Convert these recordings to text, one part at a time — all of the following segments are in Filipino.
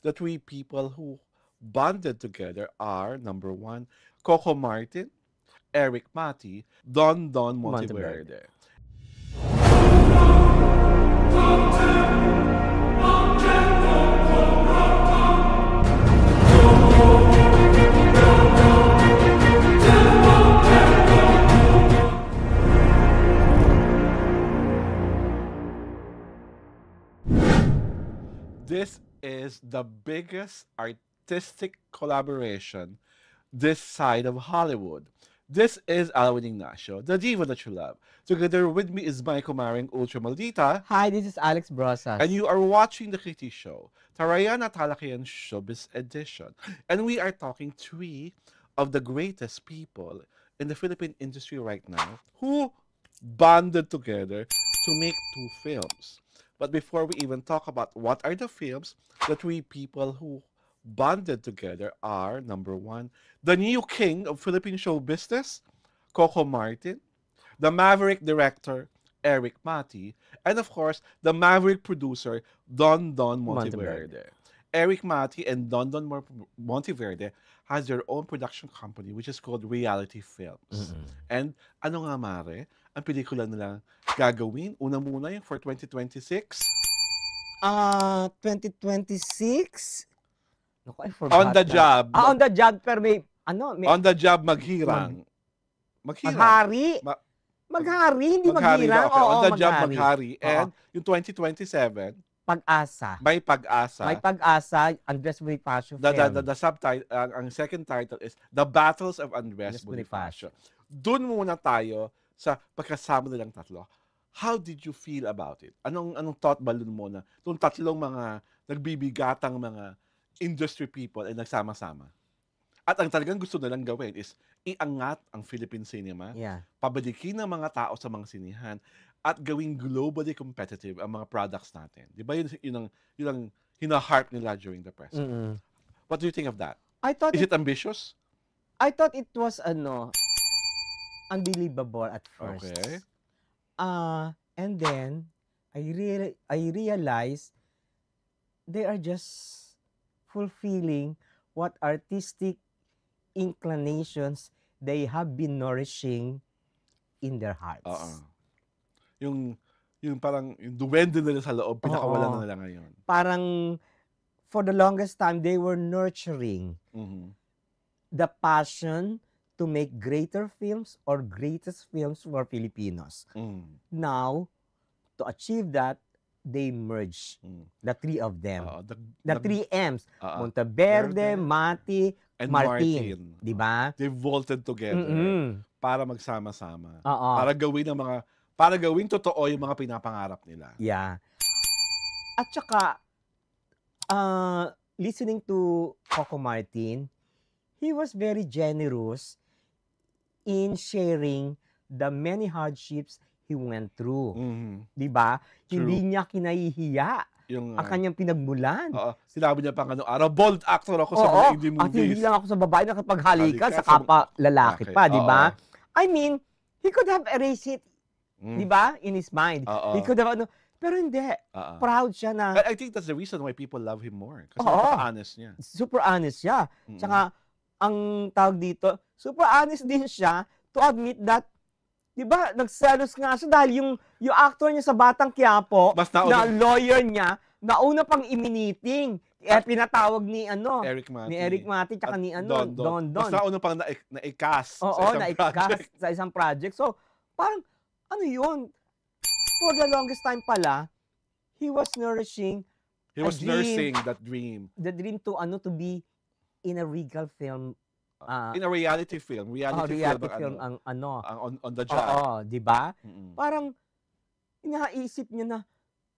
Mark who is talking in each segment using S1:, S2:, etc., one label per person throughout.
S1: the three people who bonded together are, number one, Coco Martin, Eric Mati, Don
S2: Monteverde.
S1: Monteverde. This is the biggest artistic collaboration this side of Hollywood. This is Alwin Ignacio, the diva that you love. Together with me is my kumaring Ultra Maldita,
S2: Hi, this is Alex Brosas.
S1: and you are watching the Kitty Show, Tarayan at Halakian Showbiz Edition. And we are talking three of the greatest people in the Philippine industry right now who bonded together to make two films. But before we even talk about what are the films, the three people who bonded together are, number one, the new king of Philippine show business, Coco Martin, the maverick director, Eric Mati, and of course, the maverick producer, Don Monteverde. Eric Mati and Don Monteverde has their own production company which is called Reality Films. And ano nga mare, ang pelikula nilang gagawin, una muna yung for 2026,
S2: 2026? Naku, I forgot
S1: On the
S2: na.
S1: Job.
S2: On the job, pero may
S1: On the Job maghirang.
S2: Maghari?
S1: Ma-
S2: Maghari, hindi
S1: Maghari ba?
S2: maghirang.
S1: Okay.
S2: Oo,
S1: On the Job maghari.
S2: Oo.
S1: And yung 2027,
S2: Pag-asa.
S1: may pag-asa.
S2: May pag-asa, Andres Bonifacio film.
S1: The subtitle, ang second title is The Battles of Andres Bonifacio. Doon muna tayo sa pagkasama nilang tatlo. How did you feel about it? Anong thought balloon mo na itong tatlong mga nagbibigatang mga industry people ay nagsama-sama? At ang talagang gusto nilang gawin is iangat ang Philippine cinema,
S2: Yeah.
S1: pabalikin ng mga tao sa mga sinihan, at gawing globally competitive ang mga products natin. Di ba yun ang hinaharp nila during the press?
S2: Mm-mm.
S1: What do you think of that?
S2: I thought
S1: Is it ambitious?
S2: it was unbelievable at first.
S1: Okay.
S2: And then I realized they are just fulfilling what artistic inclinations they have been nourishing in their hearts.
S1: Yung parang yung duwende nila sa loob, pinakawalan
S2: Oo.
S1: na nila ngayon.
S2: Parang for the longest time they were nurturing the passion to make greater films or greatest films for Filipinos. Now, to achieve that, they merge the three of them. The three M's. Monteverde, Mati,
S1: and
S2: Martin. Di ba?
S1: They vaulted together para magsama-sama.
S2: Oo.
S1: Para gawing totoo yung mga pinapangarap nila.
S2: Yeah. At saka, listening to Coco Martin, he was very generous in sharing the many hardships he went through. Di ba? Hindi niya kinahihiya ang kanyang pinagmulan.
S1: Sinabi niya pang araw, bold actor ako sa mga indie movies.
S2: At hindi lang ako sa babae nakipaghalikan sa kapwa lalaki pa, di ba? I mean, he could have erased it, di ba? In his mind. He could have, pero hindi. Proud siya na.
S1: I think that's the reason why people love him more. Kasi honest niya.
S2: Super honest siya. Tsaka, ang tawag dito, super honest din siya to admit that, di ba, nagselos nga siya dahil yung actor niya sa Batang Quiapo, na lawyer niya, nauna pang iminiting. Pinatawag ni Eric Mati, tsaka ni Don.
S1: Mas nauna pang na-i-cast
S2: sa isang project. So, parang, yun? For the longest time pala, he was nursing
S1: that dream.
S2: The dream to be in a regal film.
S1: In a reality film. Reality film ang On the Job.
S2: Oo, di ba? Parang, inaisip niya na,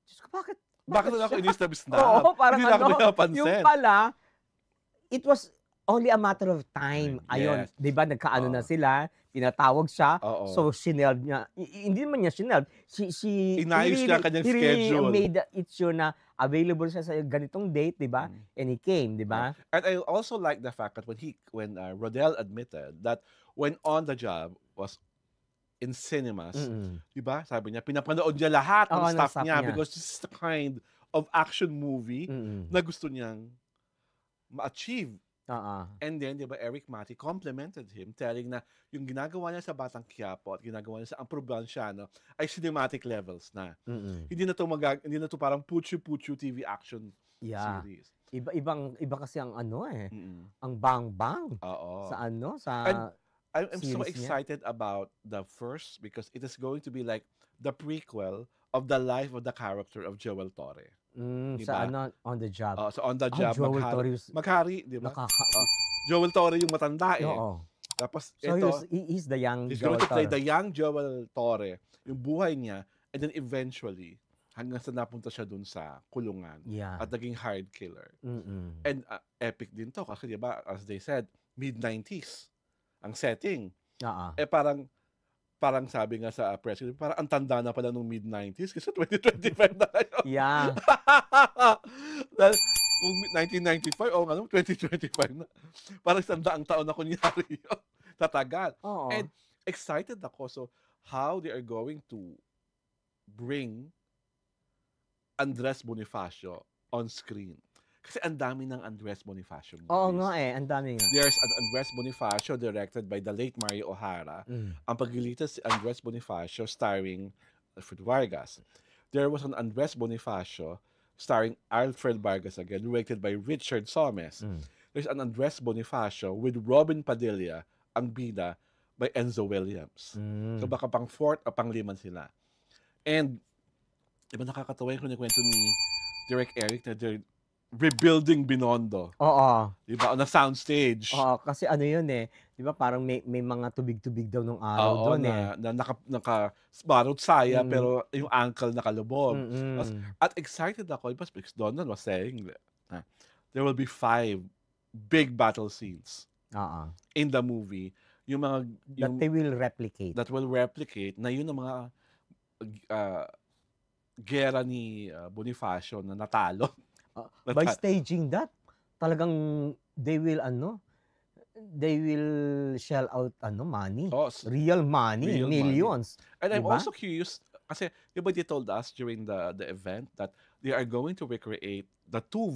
S2: Diyos ko,
S1: bakit na ako inistabis na?
S2: Oo, parang
S1: hindi na ako napansin.
S2: Yung pala, it was only a matter of time. Ayun, di ba, nagkaano na sila, pinatawag siya, so shineld niya. Hindi naman niya shineld.
S1: Inayos niya kanyang schedule.
S2: He made it sure na available siya sa ganitong date, di ba? And he came, di ba?
S1: And I also like the fact that when Rodel admitted that when On the Job was in cinemas, di ba? Sabi niya, pinapanood niya lahat ng staff niya because this is the kind of action movie na gusto niyang ma-achieve. And then, di ba, Eric Mati complimented him, telling na yung ginagawa niya sa Batang Quiapo at ginagawa niya sa Ang Problansyano ay cinematic levels na. Hindi na to parang puchu-puchu TV action series.
S2: Iba kasi ang ang bang-bang sa
S1: I'm so excited about the first because it is going to be like the prequel of the life of the character of Joel Torre.
S2: Sa On the Job.
S1: So On the Job,
S2: Joel Torre.
S1: Maghari, di ba? Joel Torre yung matanda Tapos
S2: so
S1: ito,
S2: he's the young
S1: he's
S2: Joel
S1: going to play
S2: Torre.
S1: the young Joel Torre, yung buhay niya, and then eventually, hanggang sa napunta siya dun sa kulungan at naging hard killer. And epic din to kasi di ba, as they said, mid-90s ang setting. Parang sabi nga sa press, parang ang tanda na pala nung mid-90s kasi 2025 na kayo. Kung 1995, nga 2025 na. Parang 100 taon na kunyari yun. Tatagal. And excited ako. So, how they are going to bring Andres Bonifacio on screen. Kasi ang dami ng Andres Bonifacio movies.
S2: Ang dami nga.
S1: There's an Andres Bonifacio directed by the late Mario O'Hara. Ang Paglilitas si Andres Bonifacio starring Alfred Vargas. There was an Andres Bonifacio starring Alfred Vargas again, directed by Richard Somes. There's an Andres Bonifacio with Robin Padilla, ang bida, by Enzo Williams. So baka pang 4th o pang 5 sila. And, diba nakakatawa yung kwento ni Direk Eric na they're rebuilding Binondo. Diba? On a soundstage.
S2: Kasi yun diba parang may mga tubig-tubig daw nung araw doon
S1: na naka-barot saya pero yung ankle nakalubog. At excited ako because Donan was saying there will be 5 big battle scenes in the movie.
S2: That they will replicate.
S1: That will replicate na yun ang mga gera ni Bonifacio na natalo.
S2: By staging that, talagang they will shell out money. Real money, millions.
S1: And I'm also curious kasi diba they told us during the event that they are going to recreate the 2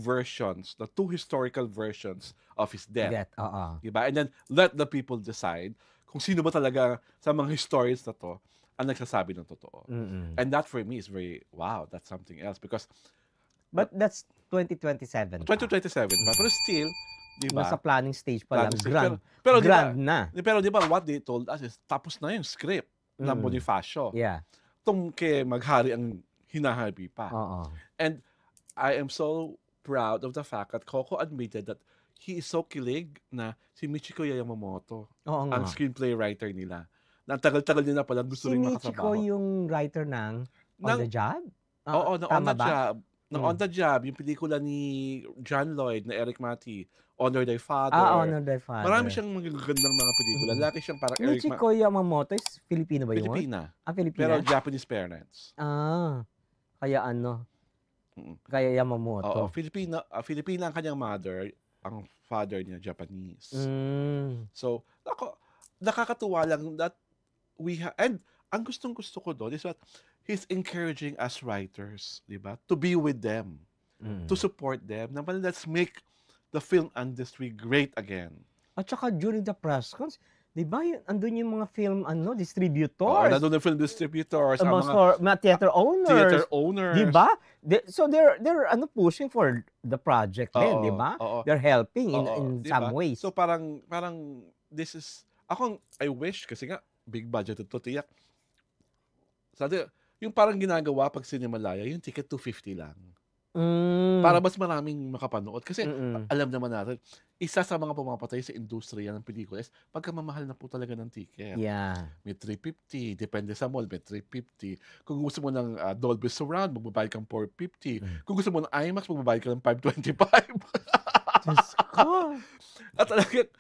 S1: historical versions of his death. Diba? And then let the people decide kung sino ba talaga sa mga historians na to ang nagsasabi ng totoo. And that for me is that's something else because
S2: but that's 2027.
S1: 2027 pa. Pero still, di ba?
S2: Nasa planning stage pa lang.
S1: Pero
S2: grand na.
S1: Pero di ba, what they told us is, tapos na yung script ng Bonifacio. Itong kay Maghari ang hinahabi pa. And I am so proud of the fact that Coco admitted that he is so kilig na si Michiko Yamamoto, ang screenplay writer nila. Na tagal-tagal din na pala gusto rin makasabaho.
S2: Si Michiko yung writer ng On the Job?
S1: ng On the Job. On the Job, yung pelikula ni John Lloyd na Eric Mati, Honor Thy Father.
S2: Honor Thy Father.
S1: Marami siyang magagandang mga pelikula. Laki siyang parang Eric Mati.
S2: Michiko Yamamoto is Filipino ba yun?
S1: Filipina.
S2: Filipina?
S1: Pero Japanese parents.
S2: Kaya Kaya Yamamoto.
S1: Filipina ang kanyang mother, ang father niya Japanese. So, nakakatuwa lang that and ang gustong-gusto ko doon is that he's encouraging us writers, di ba? To be with them, to support them. Naman, let's make the film industry great again.
S2: At saka during the press cons, di ba, andun yung mga film distributors.
S1: Nandun yung film distributors.
S2: Mga theater owners. Di ba? So they're pushing for the project din, di ba? They're helping in some ways.
S1: So parang this is, I wish, kasi nga, big budget ito, tiyak. Sabi, yung parang ginagawa pag Cinemalaya, yung ticket $250 lang. Para mas maraming makapanood. Kasi alam naman natin, isa sa mga pumapatay sa industriya ng pelikula is pagkamamahal na po talaga ng ticket. May $350, depende sa mall, may $350. Kung gusto mo ng Dolby Surround, magbabayad kang $450. Kung gusto mo ng IMAX, magbabayad ka ng $525.
S2: Diyos ko!
S1: At talaga,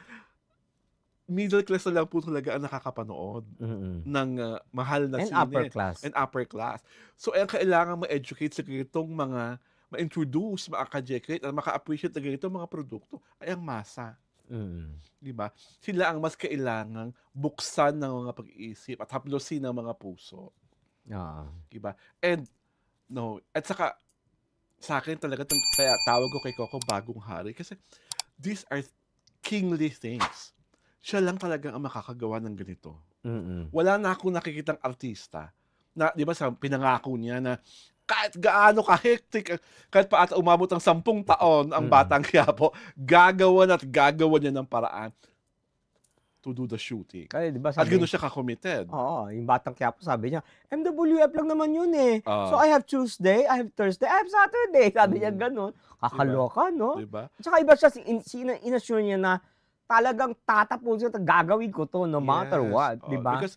S1: middle class na lang po talaga ang nakakapanood ng mahal na sine. And upper class. So, kailangan ma-educate sa ganitong mga ma-introduce, ma-educate, at maka-appreciate na ganitong mga produkto ay ang masa. Diba? Sila ang mas kailangang buksan ng mga pag-iisip at haplosin ng mga puso. Diba? And, at saka, sa akin talaga, kaya tawag ko kay Coco bagong hari. Kasi, these are kingly things. Siya lang talaga ang makakagawa ng ganito. Wala na akong nakikitang artista na, di ba, sa pinangako niya na kahit gaano ka-hectic, kahit pa ata umabot ng 10 taon ang Batang Quiapo, gagawa niya ng paraan to do the shooting.
S2: Kaya, diba,
S1: at gano'n siya ka-committed.
S2: Oo, yung Batang Quiapo, sabi niya, MWF lang naman yun eh. So I have Tuesday, I have Thursday, I have Saturday. Sabi niya gano'n. Kakaloka, no?
S1: Diba?
S2: Tsaka iba siya, inassure niya na talagang tatapusin at gagawin ko to no matter what. Diba?
S1: Because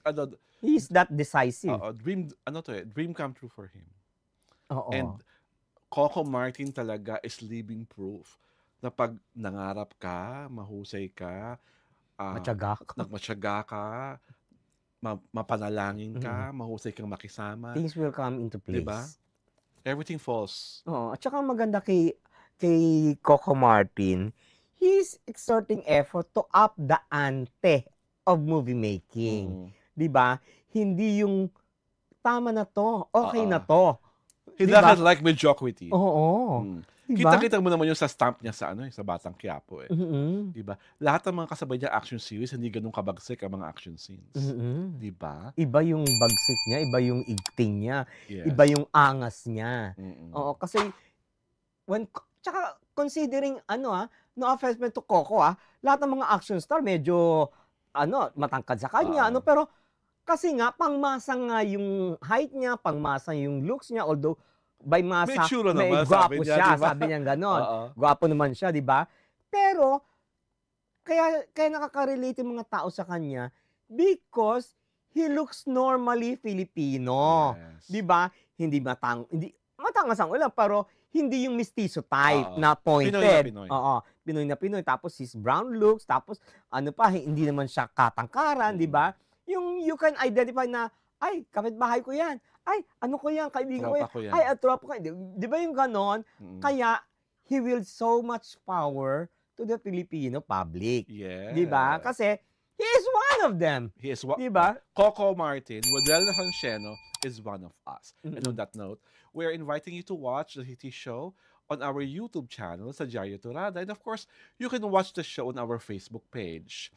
S2: he's that decisive.
S1: Dream come true for him.
S2: And
S1: Coco Martin talaga is living proof na pag nangarap ka, mahusay ka, matyaga ka, mapanalangin ka, mahusay kang makisama.
S2: Things will come into place.
S1: Diba? Everything falls.
S2: At saka maganda kay Coco Martin, he's exerting effort to up the ante of movie making. Diba? Hindi yung tama na to, okay na to.
S1: He doesn't like mediocrity.
S2: Oo.
S1: Diba? Kita mo naman yung sa stamp niya sa sa Batang Quiapo eh. Diba? Lahat ng mga kasabay niya action series, hindi ganun kabagsik ang mga action scenes. Diba?
S2: Iba yung bagsik niya, iba yung igting niya, iba yung angas niya. Oo, kasi tsaka considering no offense to Coco lahat ng mga action star medyo matangkad sa kanya, pero kasi nga pangmasa nga yung height niya, pangmasa yung looks niya, although by masa, may gwapo siya, diba? Sabi niya gano'n. Gwapo naman siya, di ba? Pero, kaya nakaka-relate yung mga tao sa kanya because he looks normally Filipino.
S1: Yes.
S2: Di ba? Hindi matangas ang ulam, pero hindi yung mestizo type na pointed.
S1: Pinoy.
S2: Pinoy na Pinoy. Tapos his brown looks, tapos hindi naman siya katangkaran, di ba? Yung you can identify na, ay, kapitbahay ko yan. Ay, ano ko yan, kaibigan ko yan. Ay, tropa ko yan. Di ba yung ganon? Kaya, he wields so much power to the Filipino public.
S1: Yeah.
S2: Di ba? Kasi, he is one of them.
S1: He is one.
S2: Di ba?
S1: Coco Martin, Rodel Hanseno is one of us. And on that note, we're inviting you to watch the TT show on our YouTube channel, sa Diario Turada. And of course, you can watch the show on our Facebook page.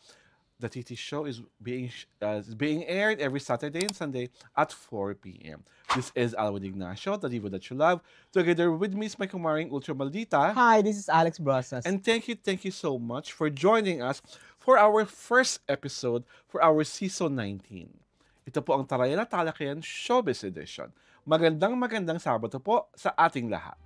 S1: The TT show is being aired every Saturday and Sunday at 4 p.m. This is Alwin Ignacio, the diva that you love. Together with me is my kumaring Ultra Maldita.
S2: Hi, this is Alex Brosas.
S1: And thank you so much for joining us for our first episode for our Season 19. Ito po ang Tarayan at Talakayan Showbiz Edition. Magandang Sabado po sa ating lahat.